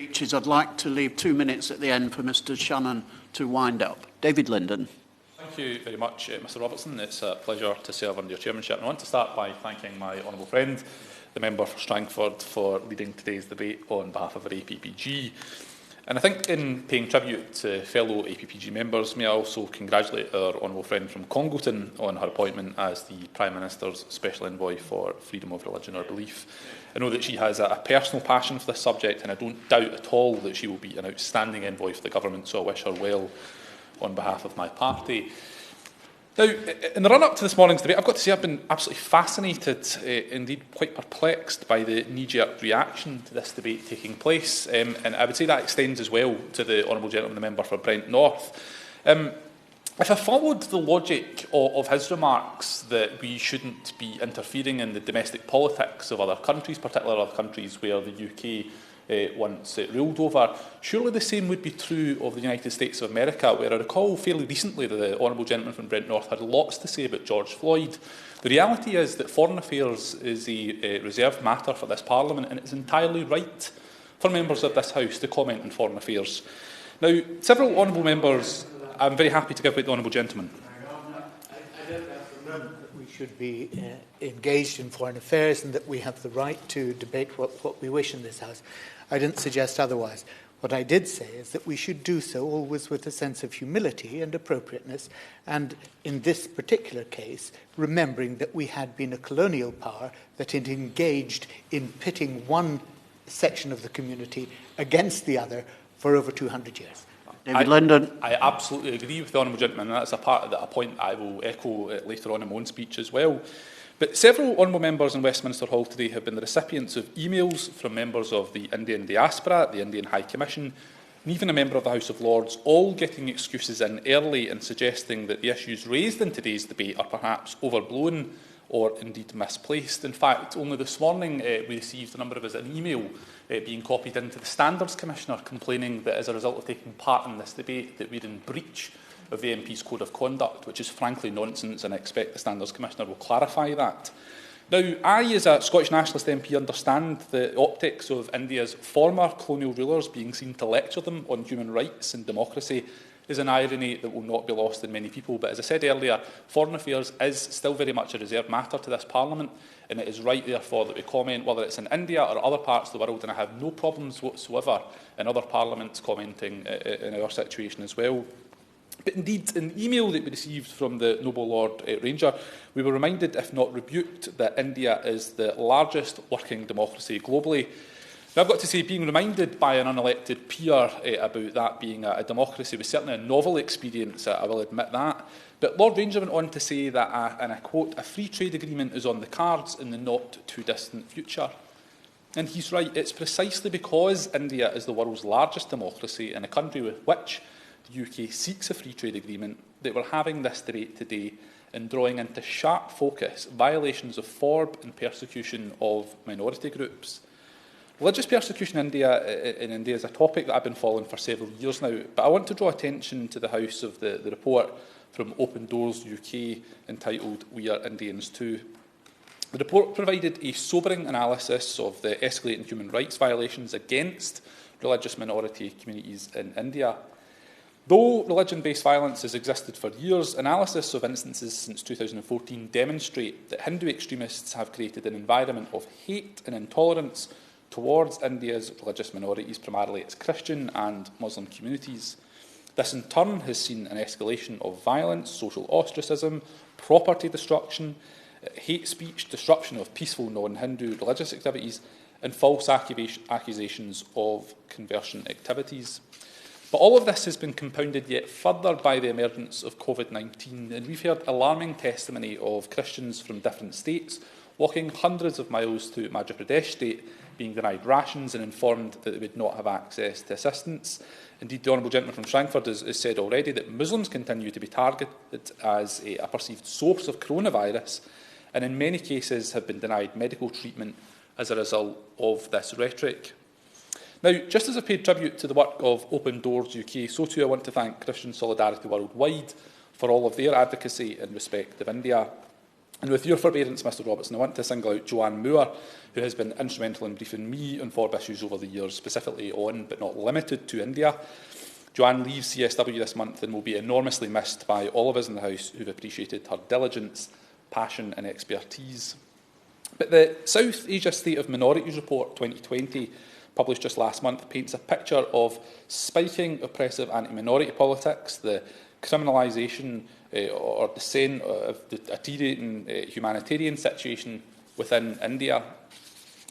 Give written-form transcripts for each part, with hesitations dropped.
speeches, I'd like to leave 2 minutes at the end for Mr Shannon to wind up. David Linden. Thank you very much, Mr Robertson. It's a pleasure to serve under your chairmanship. And I want to start by thanking my honourable friend, the member for Strangford, for leading today's debate on behalf of our APPG. And I think in paying tribute to fellow APPG members, may I also congratulate our honourable friend from Congleton on her appointment as the Prime Minister's Special Envoy for Freedom of Religion or Belief. I know that she has a personal passion for this subject, and I don't doubt at all that she will be an outstanding envoy for the government, so I wish her well on behalf of my party. Now, in the run-up to this morning's debate, I've got to say I've been absolutely fascinated, indeed quite perplexed by the knee-jerk reaction to this debate taking place, and I would say that extends as well to the honourable gentleman, the member for Brent North. If I followed the logic of his remarks that we shouldn't be interfering in the domestic politics of other countries, particularly other countries where the UK once ruled over, surely the same would be true of the United States of America, where I recall fairly recently that the honourable gentleman from Brent North had lots to say about George Floyd. The reality is that foreign affairs is a reserved matter for this Parliament, and it's entirely right for members of this House to comment on foreign affairs. Now, several honourable members, I'm very happy to give way to the honourable gentleman. I don't have the moment that we should be engaged in foreign affairs and that we have the right to debate what we wish in this House. I didn't suggest otherwise. What I did say is that we should do so always with a sense of humility and appropriateness, and in this particular case, remembering that we had been a colonial power that had engaged in pitting one section of the community against the other for over 200 years. David Linden. I absolutely agree with the honourable gentleman, and that's a point I will echo later on in my own speech as well. But several honourable members in Westminster Hall today have been the recipients of emails from members of the Indian diaspora, the Indian High Commission, and even a member of the House of Lords, all getting excuses in early and suggesting that the issues raised in today's debate are perhaps overblown or indeed misplaced. In fact, only this morning we received, a number of us, an email being copied into the Standards Commissioner complaining that as a result of taking part in this debate that we're in breach of the MP's Code of Conduct, which is frankly nonsense, and I expect the Standards Commissioner will clarify that. Now, I, as a Scottish Nationalist MP, understand the optics of India's former colonial rulers being seen to lecture them on human rights and democracy is an irony that will not be lost in many people. But as I said earlier, foreign affairs is still very much a reserved matter to this Parliament, and it is right, therefore, that we comment, whether it's in India or other parts of the world, and I have no problems whatsoever in other parliaments commenting in our situation as well. But indeed, in the email that we received from the Noble Lord Ranger, we were reminded, if not rebuked, that India is the largest working democracy globally. Now, I've got to say, being reminded by an unelected peer about that being a democracy was certainly a novel experience, I will admit that. But Lord Ranger went on to say that, and I quote, "a free trade agreement is on the cards in the not-too-distant future." And he's right. It's precisely because India is the world's largest democracy and a country with which the UK seeks a free trade agreement that we're having this debate today and drawing into sharp focus violations of FoRB and persecution of minority groups. Religious persecution in India is a topic that I've been following for several years now, but I want to draw attention to the House of the report from Open Doors UK entitled "We Are Indians Too." The report provided a sobering analysis of the escalating human rights violations against religious minority communities in India. Though religion-based violence has existed for years, analysis of instances since 2014 demonstrate that Hindu extremists have created an environment of hate and intolerance towards India's religious minorities, primarily its Christian and Muslim communities. This in turn has seen an escalation of violence, social ostracism, property destruction, hate speech, disruption of peaceful non-Hindu religious activities, and false accusations of conversion activities. But all of this has been compounded yet further by the emergence of COVID-19, and we've heard alarming testimony of Christians from different states walking hundreds of miles to Madhya Pradesh state, being denied rations and informed that they would not have access to assistance. Indeed, the honourable gentleman from Strangford has said already that Muslims continue to be targeted as a perceived source of coronavirus, and in many cases have been denied medical treatment as a result of this rhetoric. Now, just as I paid tribute to the work of Open Doors UK, so too I want to thank Christian Solidarity Worldwide for all of their advocacy in respect of India. And with your forbearance, Mr Robertson, I want to single out Joanne Moore, who has been instrumental in briefing me on FoRB issues over the years, specifically on, but not limited to, India. Joanne leaves CSW this month and will be enormously missed by all of us in the House who have appreciated her diligence, passion and expertise. But the South Asia State of Minorities Report 2020, published just last month, paints a picture of spiking oppressive anti-minority politics, the criminalisation or descent of the deteriorating humanitarian situation within India.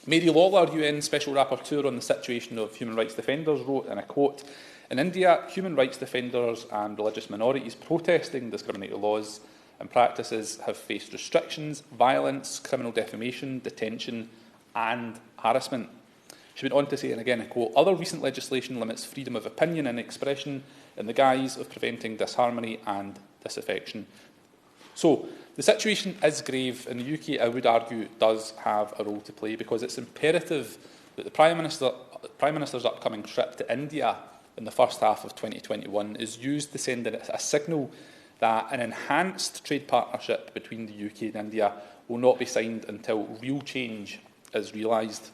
Mary Lawler, UN Special Rapporteur on the situation of human rights defenders, wrote, and I quote, "In India, human rights defenders and religious minorities protesting discriminatory laws and practices have faced restrictions, violence, criminal defamation, detention and harassment." She went on to say, and again I quote, "Other recent legislation limits freedom of opinion and expression in the guise of preventing disharmony and disaffection." So, the situation is grave, and the UK, I would argue, does have a role to play, because it's imperative that the Prime Minister's upcoming trip to India in the first half of 2021 is used to send a signal that an enhanced trade partnership between the UK and India will not be signed until real change is realised.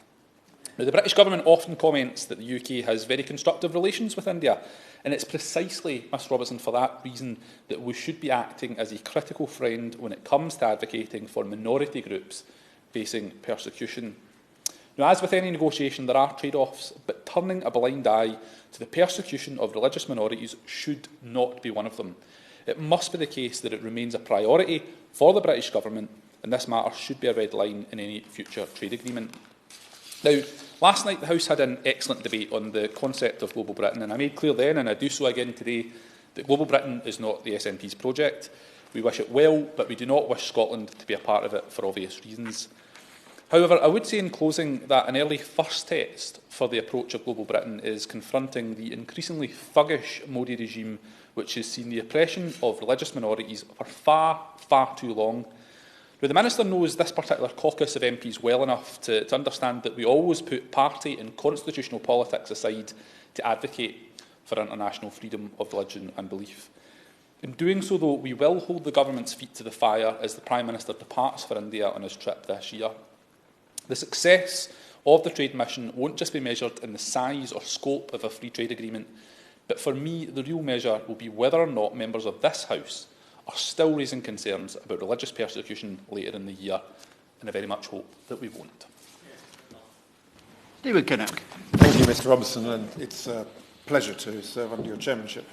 Now, the British Government often comments that the UK has very constructive relations with India, and it's precisely, Mr Robertson, for that reason that we should be acting as a critical friend when it comes to advocating for minority groups facing persecution. Now, as with any negotiation, there are trade-offs, but turning a blind eye to the persecution of religious minorities should not be one of them. It must be the case that it remains a priority for the British Government, and this matter should be a red line in any future trade agreement. Now, last night the House had an excellent debate on the concept of Global Britain, and I made clear then, and I do so again today, that Global Britain is not the SNP's project. We wish it well, but we do not wish Scotland to be a part of it for obvious reasons. However, I would say in closing that an early first test for the approach of Global Britain is confronting the increasingly thuggish Modi regime, which has seen the oppression of religious minorities for far, far too long. Now, the Minister knows this particular caucus of MPs well enough to understand that we always put party and constitutional politics aside to advocate for international freedom of religion and belief. In doing so, though, we will hold the Government's feet to the fire as the Prime Minister departs for India on his trip this year. The success of the trade mission won't just be measured in the size or scope of a free trade agreement, but for me, the real measure will be whether or not members of this House are still raising concerns about religious persecution later in the year, and I very much hope that we won't. David Kinnock. Thank you, Mr Robertson, and it's a pleasure to serve under your chairmanship.